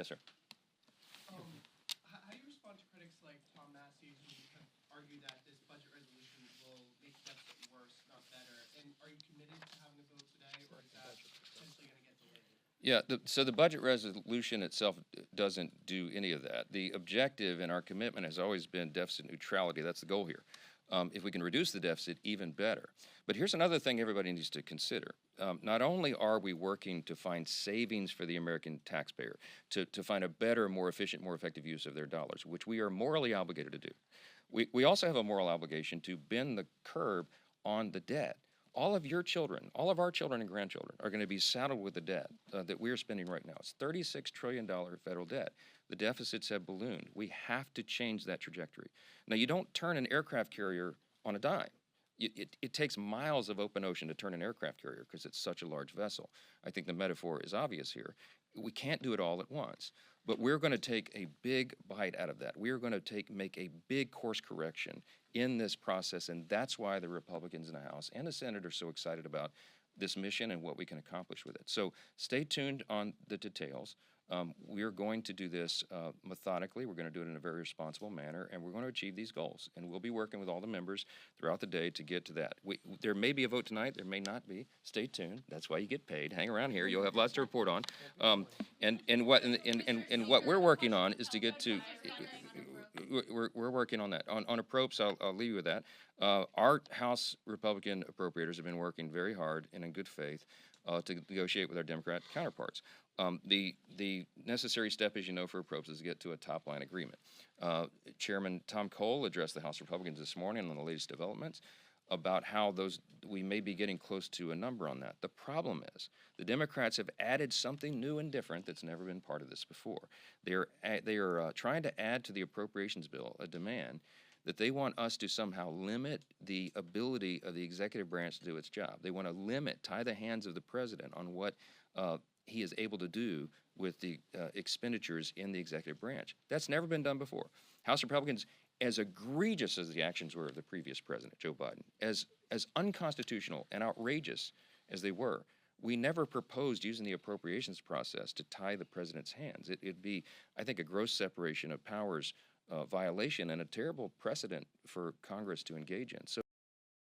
Yes, sir. How do you respond to critics like Tom Massey who have argued that this budget resolution will make the deficit worse, not better? And are you committed to having a vote today, or is that potentially going to get delayed? Yeah, so the budget resolution itself doesn't do any of that. The objective and our commitment has always been deficit neutrality. That's the goal here. If we can reduce the deficit, even better. But here's another thing everybody needs to consider. Not only are we working to find savings for the American taxpayer, to find a better, more efficient, more effective use of their dollars, which we are morally obligated to do, we also have a moral obligation to bend the curve on the debt. All of your children, all of our children and grandchildren are going to be saddled with the debt that we're spending right now. It's $36 trillion federal debt. The deficits have ballooned. We have to change that trajectory. Now, you don't turn an aircraft carrier on a dime. It takes miles of open ocean to turn an aircraft carrier because it's such a large vessel. I think the metaphor is obvious here. We can't do it all at once, but we're going to take a big bite out of that. We are going to make a big course correction in this process, and that's why the Republicans in the House and the Senate are so excited about this mission and what we can accomplish with it. So stay tuned on the details. We are going to do this methodically. We're going to do it in a very responsible manner, and we're going to achieve these goals. And we'll be working with all the members throughout the day to get to that. There may be a vote tonight. There may not be. Stay tuned. That's why you get paid. Hang around here. You'll have lots to report on. And what we're working on is to get to. We're working on that. On approps, I'll leave you with that. Our House Republican appropriators have been working very hard and in good faith to negotiate with our Democrat counterparts. The necessary step, as you know, for approps is to get to a top-line agreement. Chairman Tom Cole addressed the House Republicans this morning on the latest developments about how we may be getting close to a number on that. The problem is the Democrats have added something new and different that's never been part of this before. They are trying to add to the appropriations bill a demand that they want us to somehow limit the ability of the executive branch to do its job. They want to tie the hands of the president on what he is able to do with the expenditures in the executive branch. That's never been done before. House Republicans, as egregious as the actions were of the previous president, Joe Biden, as unconstitutional and outrageous as they were, we never proposed using the appropriations process to tie the president's hands. It'd be, I think, a gross separation of powers violation and a terrible precedent for Congress to engage in. So